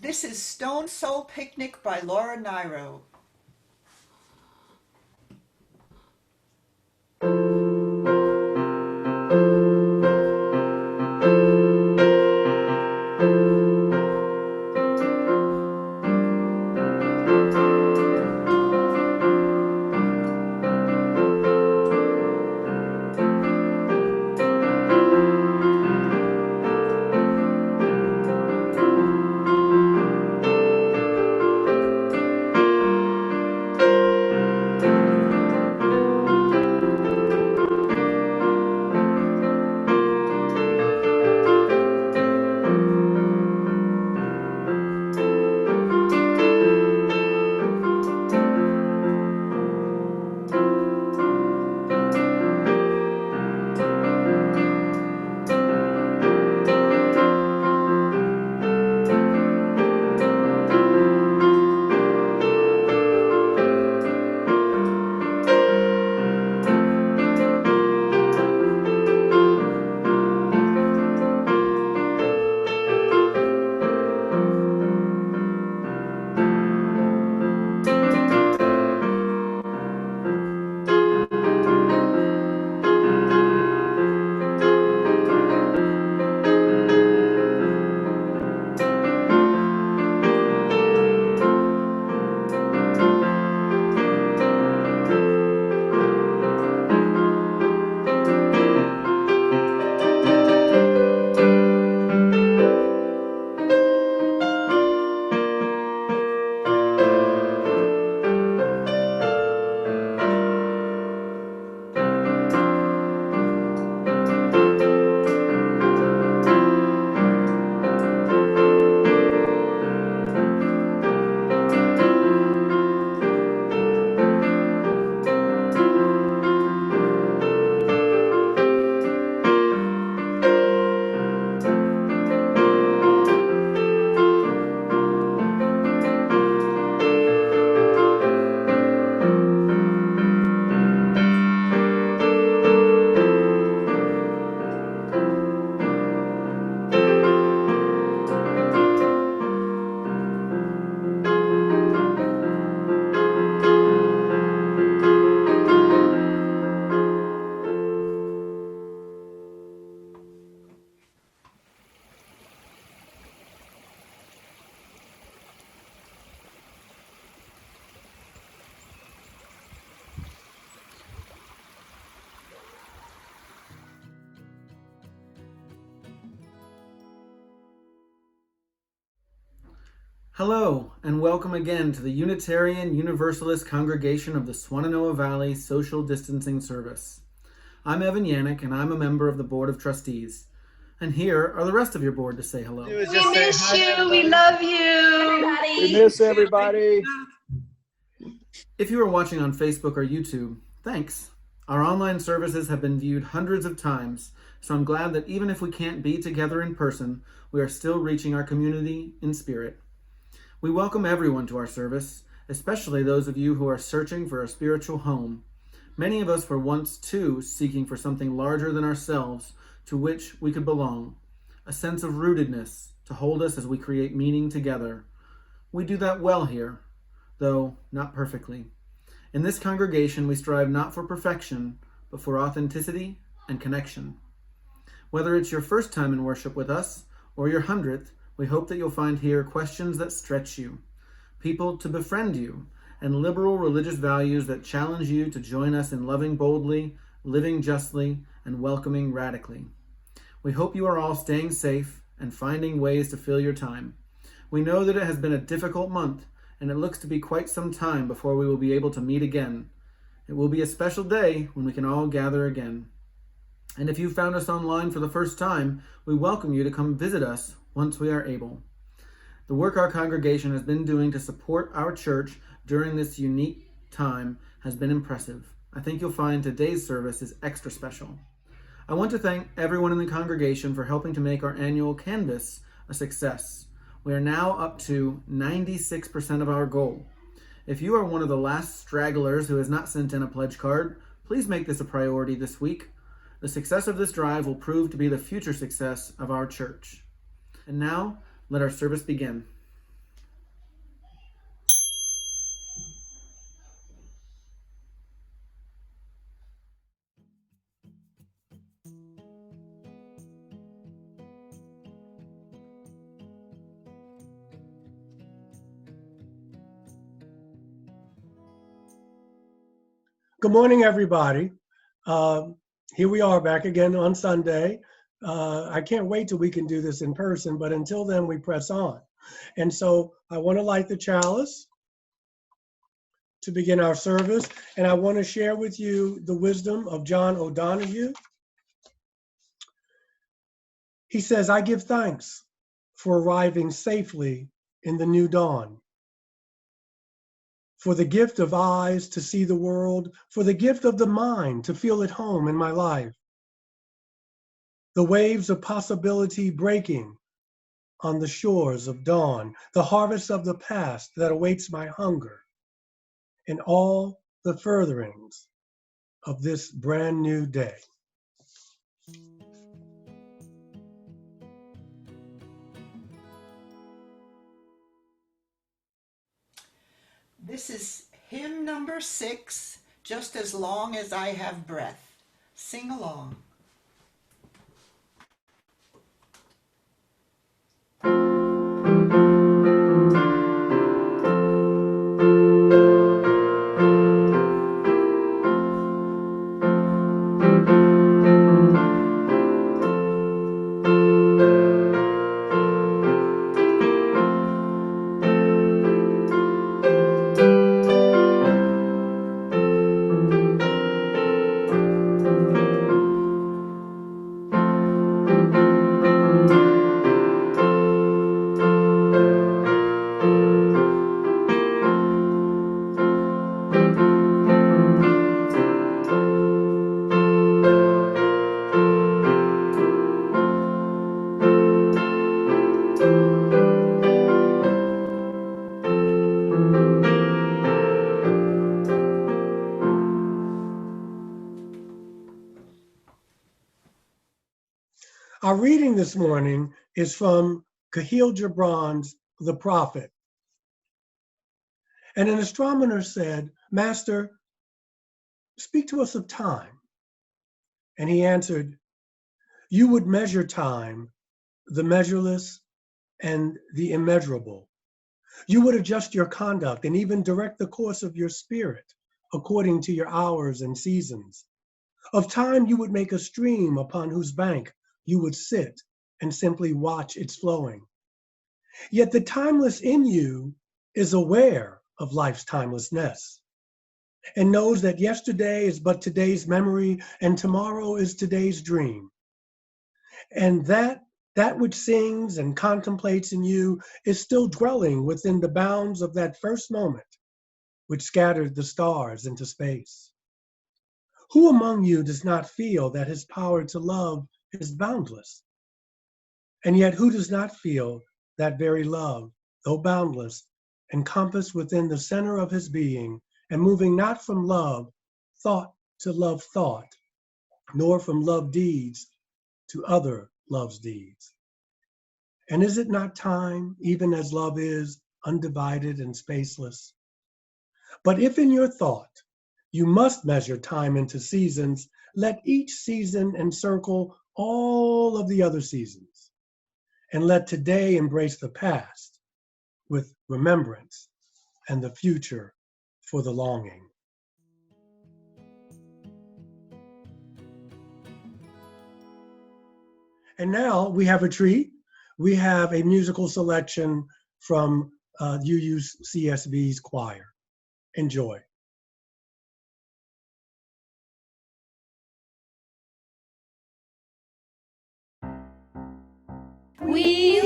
This is Stone Soul Picnic by Laura Nairo. Hello, and welcome again to the Unitarian Universalist Congregation of the Swannanoa Valley Social Distancing Service. I'm Evan Yannick, and I'm a member of the Board of Trustees. And here are the rest of your board to say hello. We miss you. We love you. Everybody. We miss everybody. If you are watching on Facebook or YouTube, thanks. Our online services have been viewed hundreds of times, so I'm glad that even if we can't be together in person, we are still reaching our community in spirit. We welcome everyone to our service, especially those of you who are searching for a spiritual home. Many of us were once, too, seeking for something larger than ourselves to which we could belong, a sense of rootedness to hold us as we create meaning together. We do that well here, though not perfectly. In this congregation, we strive not for perfection, but for authenticity and connection. Whether it's your first time in worship with us or your 100th, we hope that you'll find here questions that stretch you, people to befriend you, and liberal religious values that challenge you to join us in loving boldly, living justly, and welcoming radically. We hope you are all staying safe and finding ways to fill your time. We know that it has been a difficult month, and it looks to be quite some time before we will be able to meet again. It will be a special day when we can all gather again. And if you found us online for the first time, we welcome you to come visit us once we are able. The work our congregation has been doing to support our church during this unique time has been impressive. I think you'll find today's service is extra special. I want to thank everyone in the congregation for helping to make our annual canvas a success. We are now up to 96% of our goal. If you are one of the last stragglers who has not sent in a pledge card, please make this a priority this week. The success of this drive will prove to be the future success of our church. And now, let our service begin. Good morning, everybody. Here we are back again on Sunday. I can't wait till we can do this in person, but until then, we press on. And so I want to light the chalice to begin our service, and I want to share with you the wisdom of John O'Donohue. He says, I give thanks for arriving safely in the new dawn, for the gift of eyes to see the world, for the gift of the mind to feel at home in my life. The waves of possibility breaking on the shores of dawn, the harvest of the past that awaits my hunger, and all the furtherings of this brand new day. This is hymn number 6, Just as Long as I Have Breath. Sing along. Our reading this morning is from Khalil Gibran's The Prophet. And an astronomer said, Master, speak to us of time. And he answered, you would measure time, the measureless and the immeasurable. You would adjust your conduct and even direct the course of your spirit according to your hours and seasons. Of time, you would make a stream upon whose bank you would sit and simply watch its flowing. Yet the timeless in you is aware of life's timelessness and knows that yesterday is but today's memory and tomorrow is today's dream. And that which sings and contemplates in you is still dwelling within the bounds of that first moment which scattered the stars into space. Who among you does not feel that his power to love is boundless? And yet who does not feel that very love, though boundless, encompassed within the center of his being and moving not from love thought to love thought, nor from love deeds to other love's deeds? And is it not time, even as love is, undivided and spaceless? But if in your thought you must measure time into seasons, let each season encircle all of the other seasons, and let today embrace the past with remembrance and the future for the longing. And now we have a treat. We have a musical selection from UUCSB's choir. Enjoy. We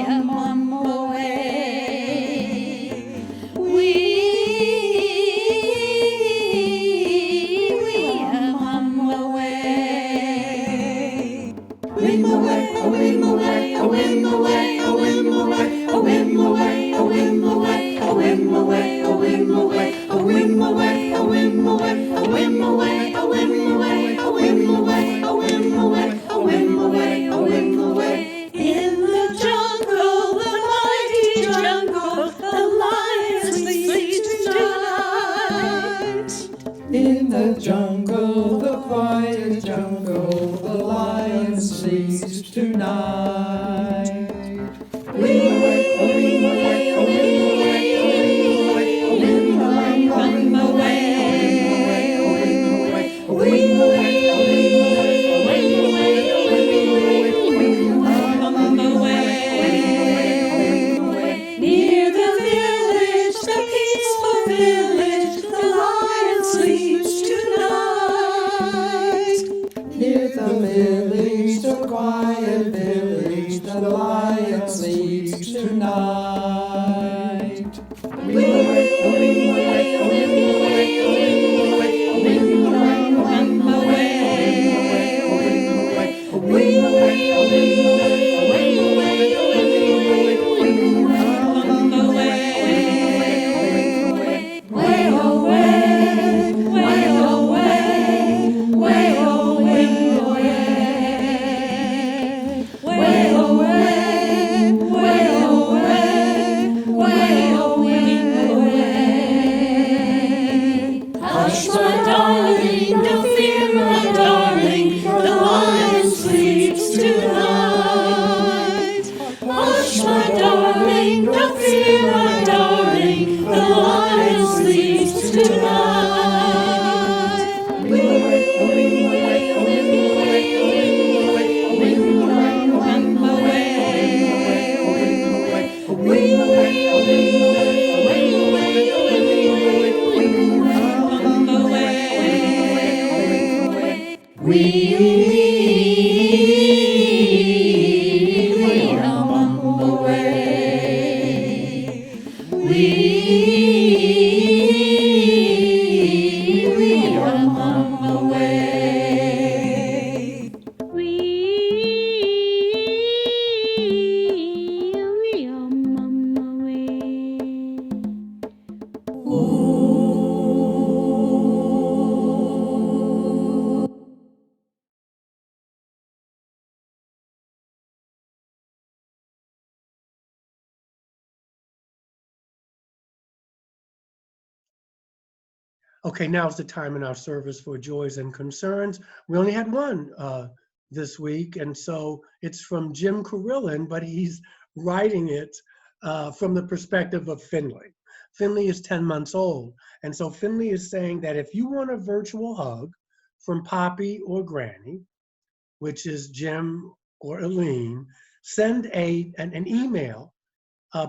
am on the way. We am on the way. Win away, a win away, a win away, a win away, a win away, a win away, a win away, a win away, a win away, a win away, a win away, a win away, a win away, a win away, a win away, a win away. In the jungle, the mighty jungle, the lions sleep tonight. In the jungle, the quiet jungle, the lion sleeps tonight. We my darling, don't fear, my darling, the lion sleeps tonight. Hush, my darling, don't fear, my darling, the lion sleeps tonight. Okay, now's the time in our service for joys and concerns. We only had one this week, and so it's from Jim Carillon, but he's writing it from the perspective of Finley. Finley is 10 months old, and so Finley is saying that if you want a virtual hug from Poppy or Granny, which is Jim or Eileen, send an email,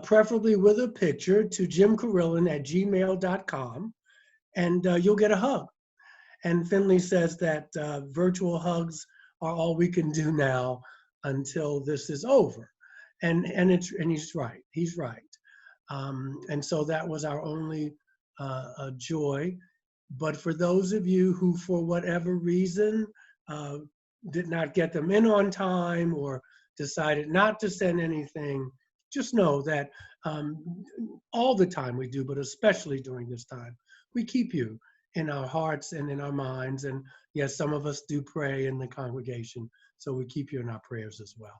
preferably with a picture, to jimcarillon@gmail.com, and you'll get a hug. And Finley says that virtual hugs are all we can do now until this is over. And he's right. He's right. And so that was our only joy. But for those of you who, for whatever reason, did not get them in on time or decided not to send anything, just know that all the time we do, but especially during this time, we keep you in our hearts and in our minds. And yes, some of us do pray in the congregation, so we keep you in our prayers as well.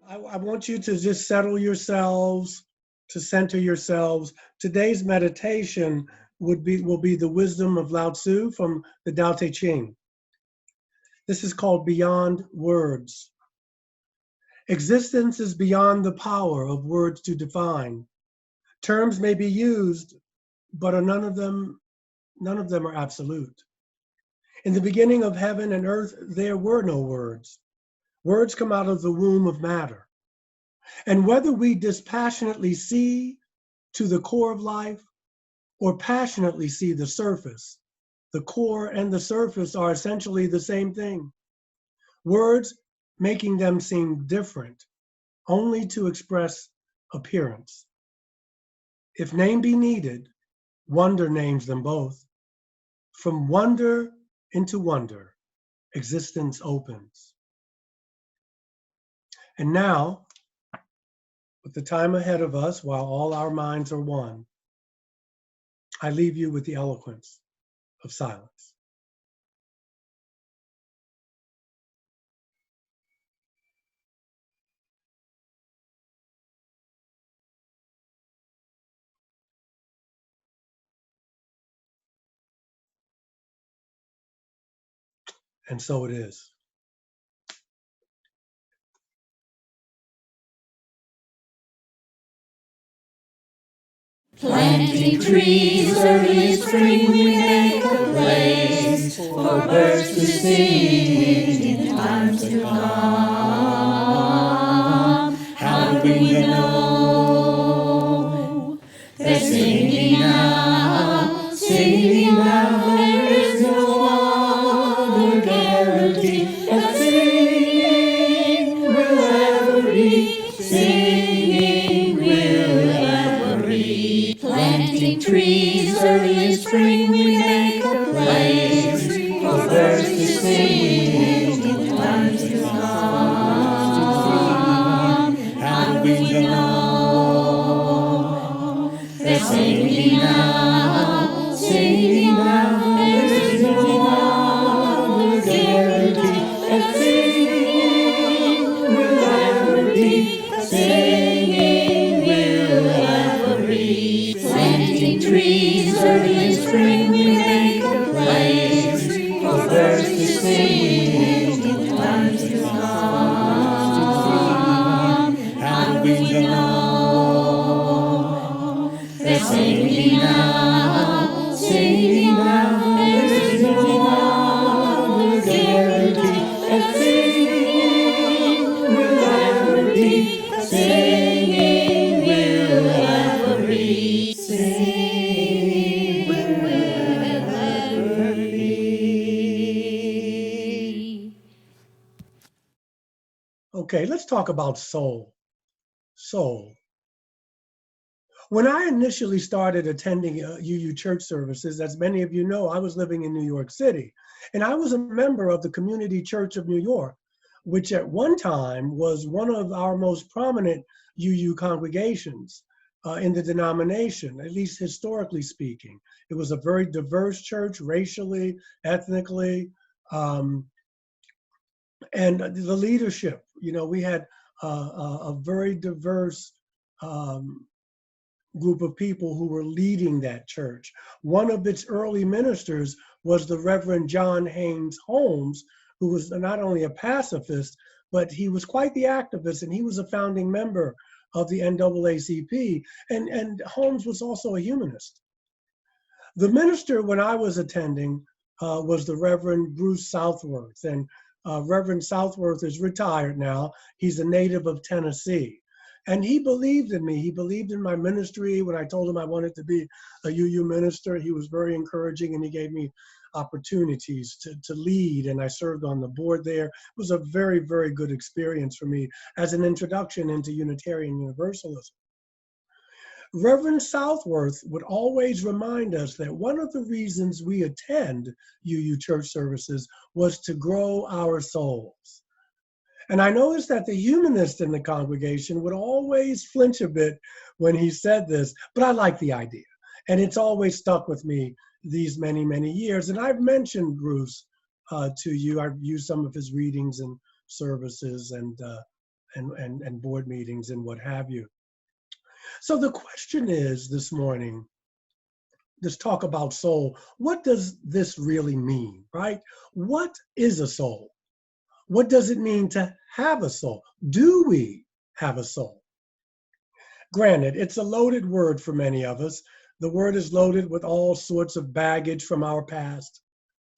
I want you to just settle yourselves, to center yourselves. Today's meditation will be the wisdom of Lao Tzu from the Tao Te Ching. This is called Beyond Words. Existence is beyond the power of words to define. Terms may be used, but none of them are absolute. In the beginning of heaven and earth, there were no words. Words come out of the womb of matter. And whether we dispassionately see to the core of life or passionately see the surface, the core and the surface are essentially the same thing. Words making them seem different only to express appearance. If name be needed, wonder names them both. From wonder into wonder, existence opens. And now, with the time ahead of us, while all our minds are one, I leave you with the eloquence of silence. And so it is. Planting trees early in spring, we make a place for birds to sing in times to come. How do we know? They're singing now, singing now. There is no other guarantee that singing will ever be. Singing will ever be. Planting trees early in spring, we make a place for birds to sing in times to come. How do we know? They're singing now, singing now. There is no other guarantee that singing will ever be. Singing now. They're singing now, singing now, there's no other guarantee that singing will ever be, singing will ever be, singing will ever be. Okay, let's talk about soul. Soul. When I initially started attending UU church services, as many of you know, I was living in New York City, and I was a member of the Community Church of New York, which at one time was one of our most prominent UU congregations in the denomination, at least historically speaking. It was a very diverse church, racially, ethnically, and the leadership. You know, we had a very diverse group of people who were leading that church. One of its early ministers was the Reverend John Haynes Holmes, who was not only a pacifist, but he was quite the activist, and he was a founding member of the NAACP. And Holmes was also a humanist. The minister, when I was attending, was the Reverend Bruce Southworth. And Reverend Southworth is retired now. He's a native of Tennessee. And he believed in me. He believed in my ministry. When I told him I wanted to be a UU minister, he was very encouraging, and he gave me opportunities to lead, and I served on the board there. It was a very, very good experience for me as an introduction into Unitarian Universalism. Reverend Southworth would always remind us that one of the reasons we attend UU church services was to grow our souls. And I noticed that the humanist in the congregation would always flinch a bit when he said this, but I like the idea. And it's always stuck with me these many, many years. And I've mentioned Bruce to you. I've used some of his readings and services and board meetings and what have you. So the question is this morning, this talk about soul, what does this really mean, right? What is a soul? What does it mean to have a soul? Do we have a soul? Granted, it's a loaded word for many of us. The word is loaded with all sorts of baggage from our past.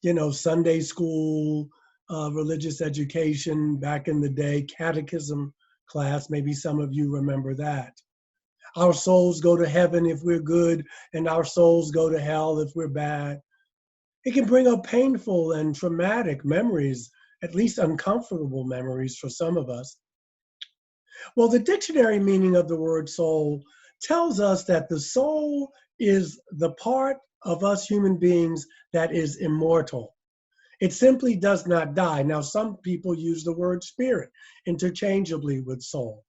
You know, Sunday school, religious education back in the day, catechism class, maybe some of you remember that. Our souls go to heaven if we're good, and our souls go to hell if we're bad. It can bring up painful and traumatic memories, at least uncomfortable memories for some of us. Well, the dictionary meaning of the word soul tells us that the soul is the part of us human beings that is immortal. It simply does not die. Now, some people use the word spirit interchangeably with soul.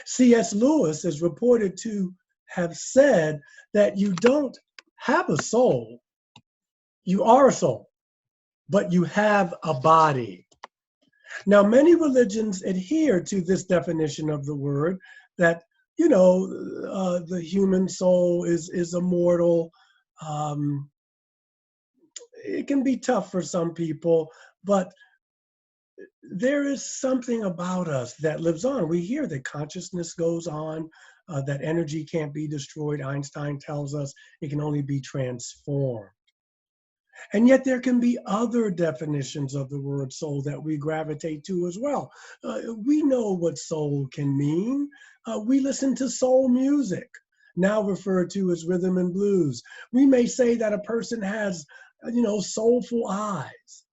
C.S. Lewis is reported to have said that you don't have a soul, you are a soul, but you have a body. Now, many religions adhere to this definition of the word, that, you know, the human soul is immortal. It can be tough for some people, but there is something about us that lives on. We hear that consciousness goes on, that energy can't be destroyed. Einstein tells us it can only be transformed. And yet there can be other definitions of the word soul that we gravitate to as well. We know what soul can mean. We listen to soul music, now referred to as rhythm and blues. We may say that a person has, you know, soulful eyes.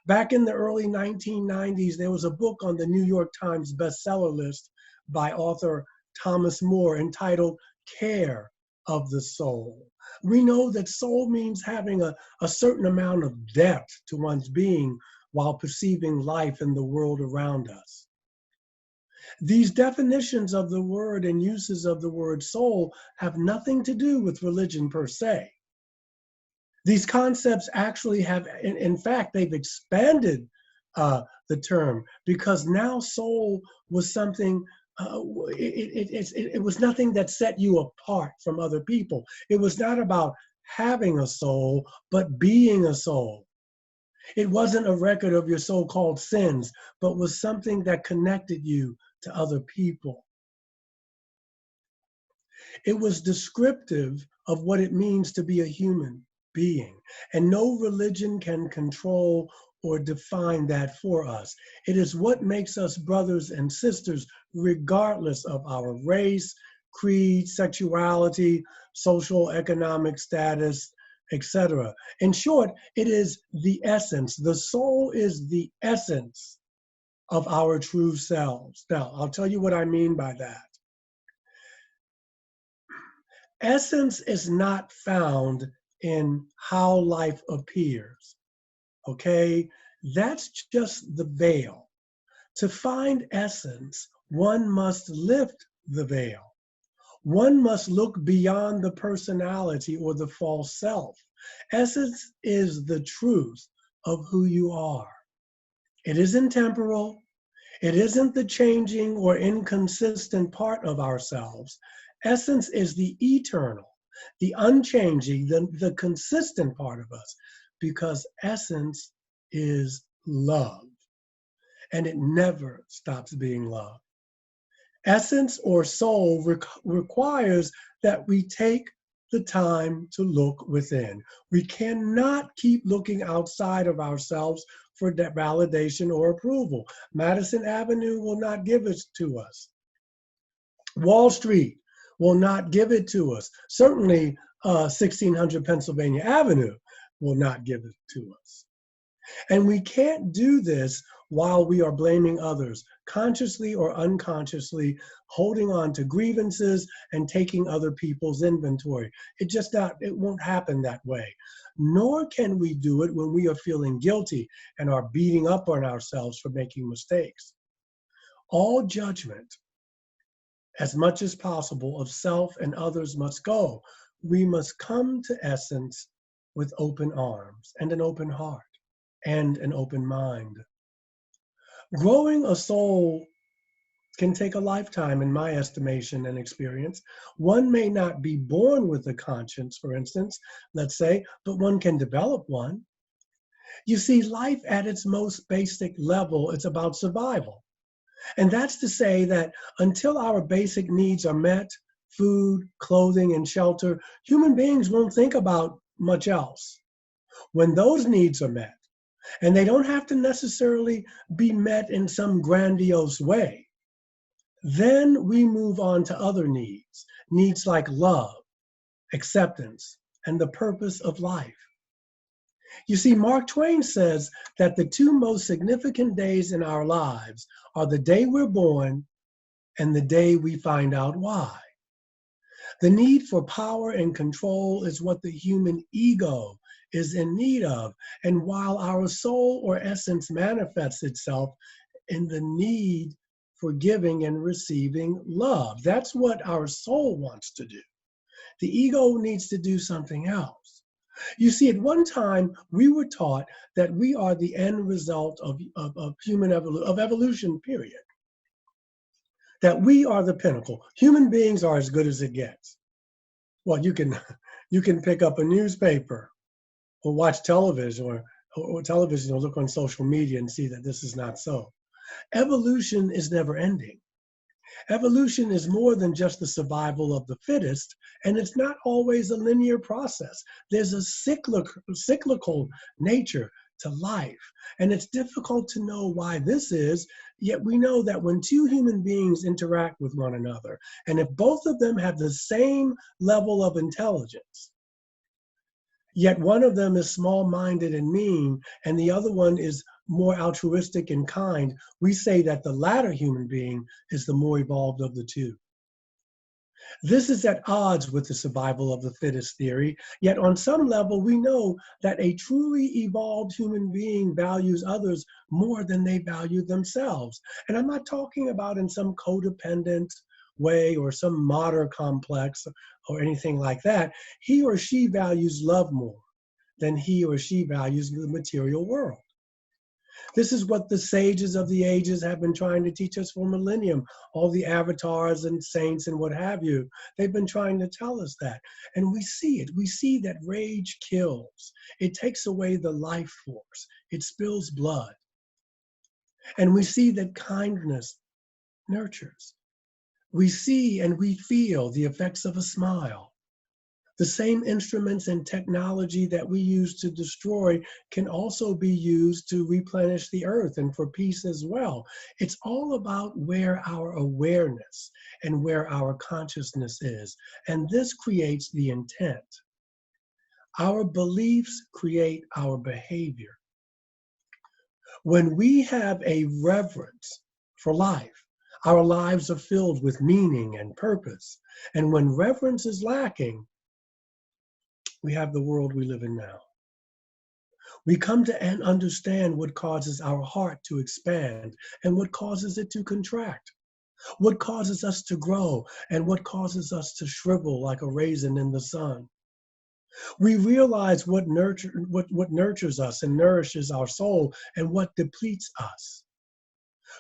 Back in the early 1990s, there was a book on the New York Times bestseller list by author Thomas More entitled Care of the Soul. We know that soul means having a certain amount of depth to one's being while perceiving life and the world around us. These definitions of the word and uses of the word soul have nothing to do with religion per se. These concepts actually have, in fact, they've expanded the term, because now soul was something, it was nothing that set you apart from other people. It was not about having a soul, but being a soul. It wasn't a record of your so-called sins, but was something that connected you to other people. It was descriptive of what it means to be a human being. And no religion can control or define that for us. It is what makes us brothers and sisters, regardless of our race, creed, sexuality, social, economic status, etc. In short, it is the essence. The soul is the essence of our true selves. Now, I'll tell you what I mean by that. Essence is not found in how life appears, okay? That's just the veil. To find essence, one must lift the veil. One must look beyond the personality or the false self. Essence is the truth of who you are. It isn't temporal. It isn't the changing or inconsistent part of ourselves. Essence is the eternal, the unchanging, the consistent part of us, because essence is love, and it never stops being love. Essence or soul requires that we take the time to look within. We cannot keep looking outside of ourselves for validation or approval. Madison Avenue will not give it to us. Wall Street will not give it to us. Certainly 1600 Pennsylvania Avenue will not give it to us. And we can't do this while we are blaming others, consciously or unconsciously, holding on to grievances and taking other people's inventory. It won't happen that way. Nor can we do it when we are feeling guilty and are beating up on ourselves for making mistakes. All judgment, as much as possible, of self and others must go. We must come to essence with open arms and an open heart and an open mind. Growing a soul can take a lifetime, in my estimation and experience. One may not be born with a conscience, for instance, let's say, but one can develop one. You see, life at its most basic level, it's about survival. And that's to say that until our basic needs are met, food, clothing, and shelter, human beings won't think about much else. When those needs are met, and they don't have to necessarily be met in some grandiose way, then we move on to other needs, needs like love, acceptance, and the purpose of life. You see, Mark Twain says that the two most significant days in our lives are the day we're born and the day we find out why. The need for power and control is what the human ego is in need of. And while our soul or essence manifests itself in the need for giving and receiving love, that's what our soul wants to do. The ego needs to do something else. You see, at one time, we were taught that we are the end result of human evolution, period. That we are the pinnacle. Human beings are as good as it gets. Well, you can pick up a newspaper or watch television or television or look on social media and see that this is not so. Evolution is never ending. Evolution is more than just the survival of the fittest, and it's not always a linear process. There's a cyclical nature to life, and it's difficult to know why this is, yet we know that when two human beings interact with one another, and if both of them have the same level of intelligence, yet one of them is small-minded and mean, and the other one is more altruistic and kind, we say that the latter human being is the more evolved of the two. This is at odds with the survival of the fittest theory, yet on some level we know that a truly evolved human being values others more than they value themselves. And I'm not talking about in some codependent way or some martyr complex or anything like that. He or she values love more than he or she values the material world. This is what the sages of the ages have been trying to teach us for millennium. All the avatars and saints and what have you, they've been trying to tell us that. And we see it. We see that rage kills. It takes away the life force. It spills blood. And we see that kindness nurtures. We see and we feel the effects of a smile. The same instruments and technology that we use to destroy can also be used to replenish the earth and for peace as well. It's all about where our awareness and where our consciousness is. And this creates the intent. Our beliefs create our behavior. When we have a reverence for life, our lives are filled with meaning and purpose. And when reverence is lacking, we have the world we live in now. We come to understand what causes our heart to expand and what causes it to contract, what causes us to grow and what causes us to shrivel like a raisin in the sun. We realize what nurtures us and nourishes our soul and what depletes us.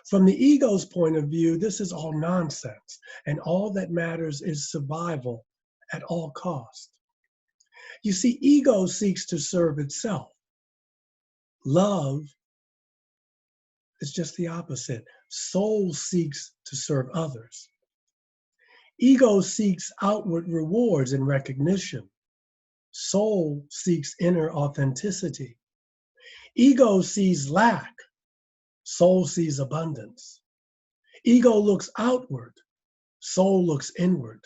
From the ego's point of view, this is all nonsense, and all that matters is survival at all cost. You see, ego seeks to serve itself. Love is just the opposite. Soul seeks to serve others. Ego seeks outward rewards and recognition. Soul seeks inner authenticity. Ego sees lack. Soul sees abundance. Ego looks outward. Soul looks inward.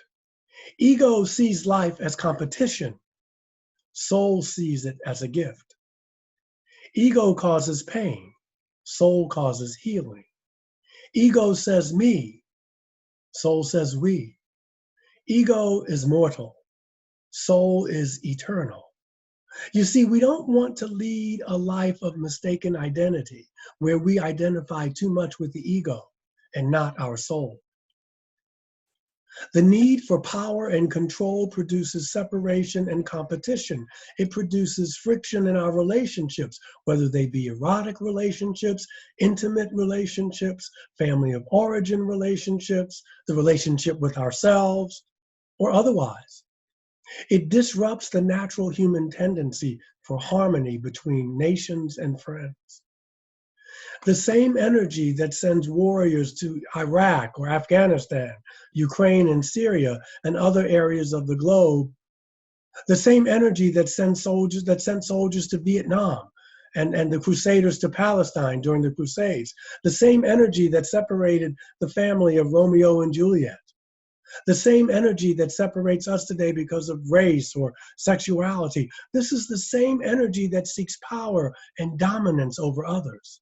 Ego sees life as competition. Soul sees it as a gift. Ego causes pain. Soul causes healing. Ego says me. Soul says we. Ego is mortal. Soul is eternal. You see, we don't want to lead a life of mistaken identity where we identify too much with the ego and not our soul. The need for power and control produces separation and competition. It produces friction in our relationships, whether they be erotic relationships, intimate relationships, family of origin relationships, the relationship with ourselves, or otherwise. It disrupts the natural human tendency for harmony between nations and friends. The same energy that sends warriors to Iraq or Afghanistan, Ukraine and Syria and other areas of the globe, the same energy that sent soldiers to Vietnam and the Crusaders to Palestine during the Crusades, the same energy that separated the family of Romeo and Juliet, the same energy that separates us today because of race or sexuality. This is the same energy that seeks power and dominance over others.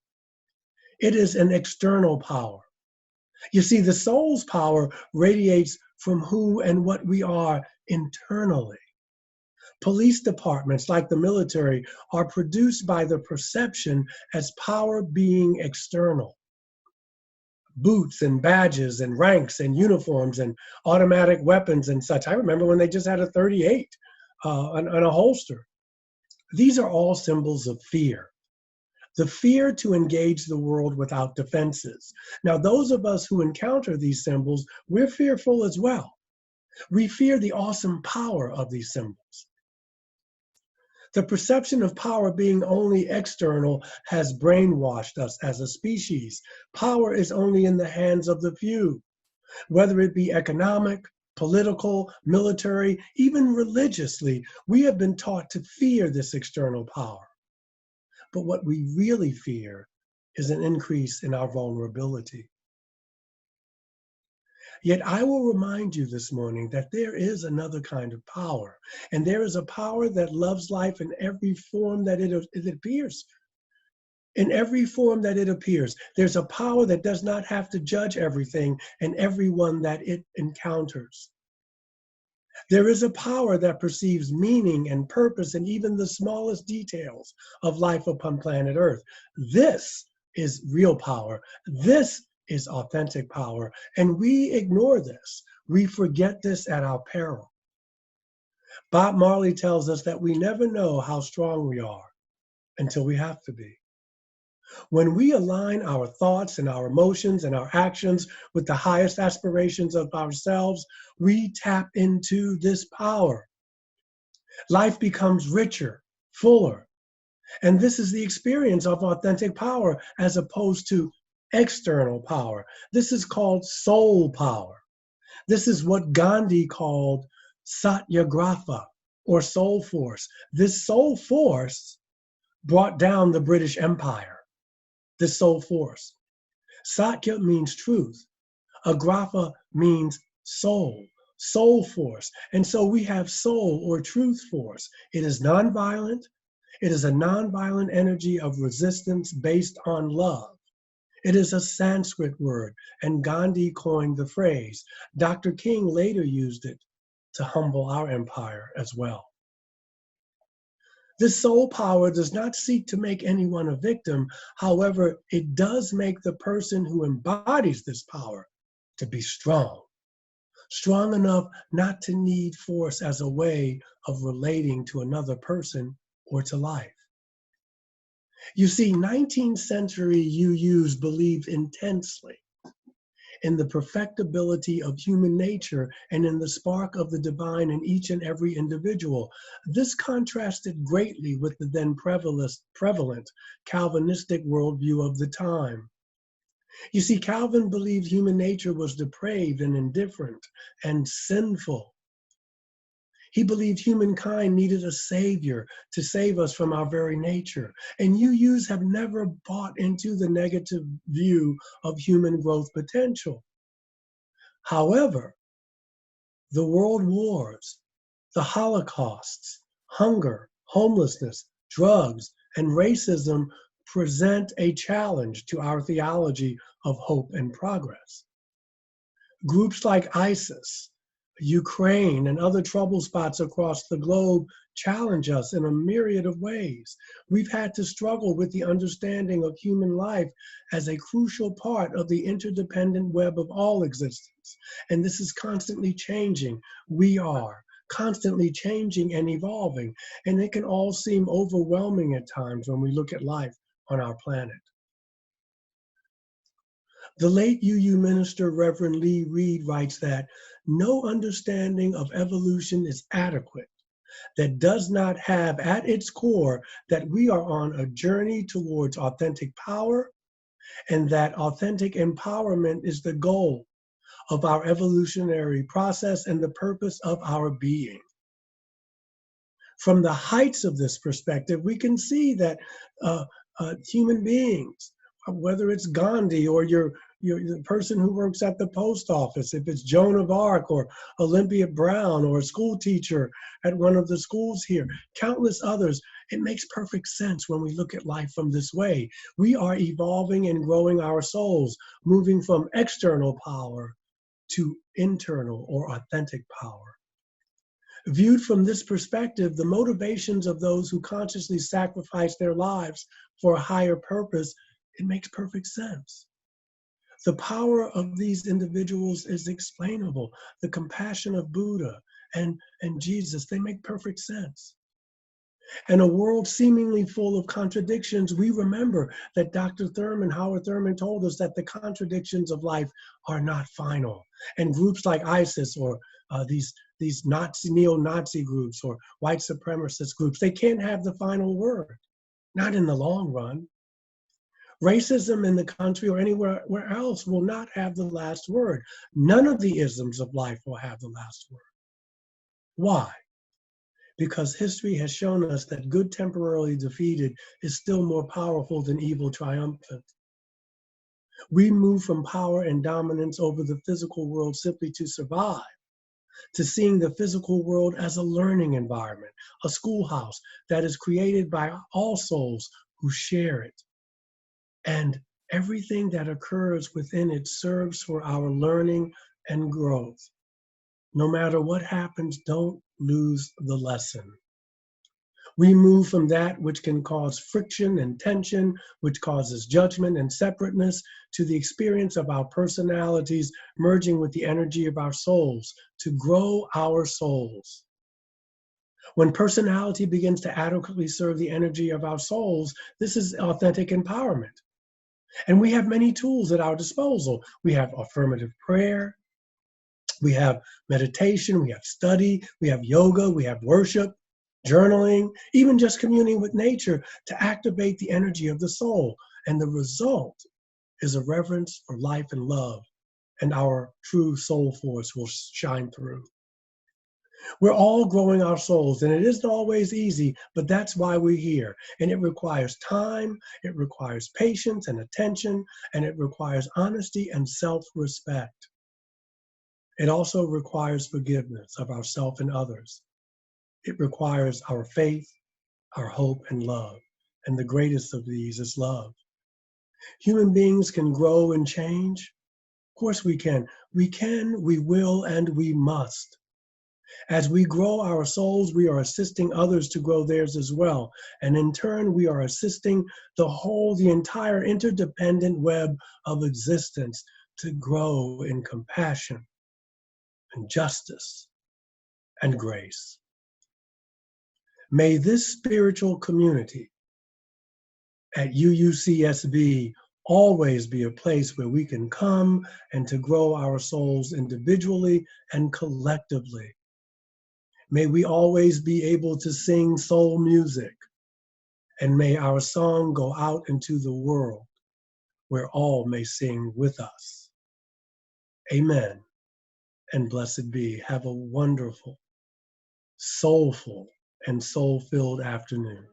It is an external power. You see, the soul's power radiates from who and what we are internally. Police departments, like the military, are produced by the perception as power being external. Boots and badges and ranks and uniforms and automatic weapons and such. I remember when they just had a 38 on a holster. These are all symbols of fear. The fear to engage the world without defenses. Now, those of us who encounter these symbols, we're fearful as well. We fear the awesome power of these symbols. The perception of power being only external has brainwashed us as a species. Power is only in the hands of the few, whether it be economic, political, military, even religiously. We have been taught to fear this external power. But what we really fear is an increase in our vulnerability. Yet I will remind you this morning that there is another kind of power, and there is a power that loves life in every form that it appears. In every form that it appears, there's a power that does not have to judge everything and everyone that it encounters. There is a power that perceives meaning and purpose in even the smallest details of life upon planet Earth. This is real power. This is authentic power. And we ignore this. We forget this at our peril. Bob Marley tells us that we never know how strong we are until we have to be. When we align our thoughts and our emotions and our actions with the highest aspirations of ourselves, we tap into this power. Life becomes richer, fuller. And this is the experience of authentic power as opposed to external power. This is called soul power. This is what Gandhi called Satyagraha, or soul force. This soul force brought down the British Empire. This soul force. Satya means truth. Agraha means soul, soul force. And so we have soul or truth force. It is nonviolent. It is a nonviolent energy of resistance based on love. It is a Sanskrit word, and Gandhi coined the phrase. Dr. King later used it to humble our empire as well. This soul power does not seek to make anyone a victim. However, it does make the person who embodies this power to be strong, strong enough not to need force as a way of relating to another person or to life. You see, 19th century UUs believed intensely in the perfectibility of human nature and in the spark of the divine in each and every individual. This contrasted greatly with the then prevalent Calvinistic worldview of the time. You see, Calvin believed human nature was depraved and indifferent and sinful. He believed humankind needed a savior to save us from our very nature. And UUs have never bought into the negative view of human growth potential. However, the world wars, the Holocausts, hunger, homelessness, drugs, and racism present a challenge to our theology of hope and progress. Groups like ISIS, Ukraine, and other trouble spots across the globe challenge us in a myriad of ways. We've had to struggle with the understanding of human life as a crucial part of the interdependent web of all existence. And this is constantly changing. We are constantly changing and evolving. And it can all seem overwhelming at times when we look at life on our planet. The late UU minister, Reverend Lee Reed, writes that no understanding of evolution is adequate that does not have at its core that we are on a journey towards authentic power, and that authentic empowerment is the goal of our evolutionary process and the purpose of our being. From the heights of this perspective, we can see that human beings, whether it's Gandhi or the person who works at the post office, if it's Joan of Arc or Olympia Brown or a school teacher at one of the schools here, countless others, it makes perfect sense when we look at life from this way. We are evolving and growing our souls, moving from external power to internal or authentic power. Viewed from this perspective, the motivations of those who consciously sacrifice their lives for a higher purpose, it makes perfect sense. The power of these individuals is explainable. The compassion of Buddha and Jesus, they make perfect sense. In a world seemingly full of contradictions, we remember that Howard Thurman told us that the contradictions of life are not final. And groups like ISIS or these neo-Nazi groups or white supremacist groups, they can't have the final word, not in the long run. Racism in the country or anywhere else will not have the last word. None of the isms of life will have the last word. Why? Because history has shown us that good temporarily defeated is still more powerful than evil triumphant. We move from power and dominance over the physical world simply to survive, to seeing the physical world as a learning environment, a schoolhouse that is created by all souls who share it. And everything that occurs within it serves for our learning and growth. No matter what happens, don't lose the lesson. We move from that which can cause friction and tension, which causes judgment and separateness, to the experience of our personalities merging with the energy of our souls to grow our souls. When personality begins to adequately serve the energy of our souls, this is authentic empowerment. And we have many tools at our disposal. We have affirmative prayer, we have meditation, we have study, we have yoga, we have worship, journaling, even just communing with nature to activate the energy of the soul. And the result is a reverence for life and love and our true soul force will shine through. We're all growing our souls, and it isn't always easy, but that's why we're here. And it requires time, it requires patience and attention, and it requires honesty and self-respect. It also requires forgiveness of ourselves and others. It requires our faith, our hope, and love. And the greatest of these is love. Human beings can grow and change. Of course we can. We will, and we must. As we grow our souls, we are assisting others to grow theirs as well. And in turn, we are assisting the entire interdependent web of existence to grow in compassion and justice and grace. May this spiritual community at UUCSB always be a place where we can come and to grow our souls individually and collectively. May we always be able to sing soul music, and may our song go out into the world where all may sing with us. Amen, and blessed be. Have a wonderful, soulful, and soul-filled afternoon.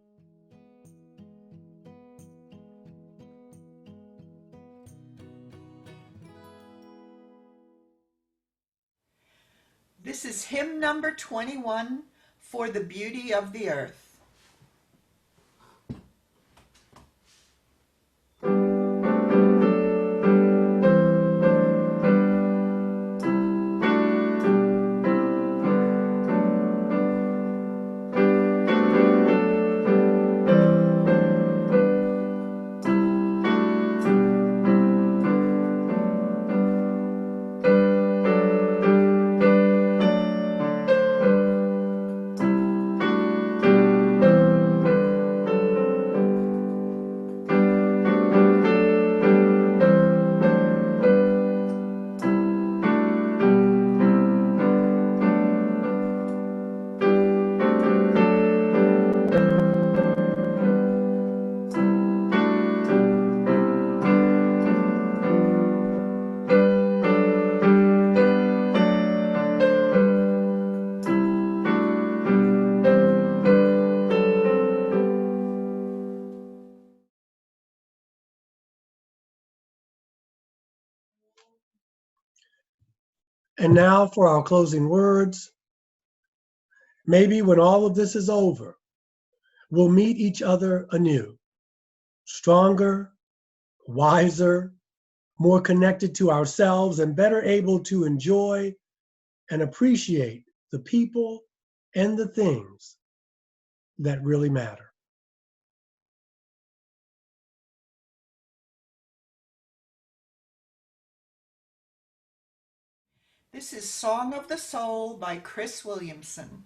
This is hymn number 21, For the Beauty of the Earth. And now for our closing words. Maybe when all of this is over, we'll meet each other anew, stronger, wiser, more connected to ourselves, and better able to enjoy and appreciate the people and the things that really matter. This is Song of the Soul by Chris Williamson.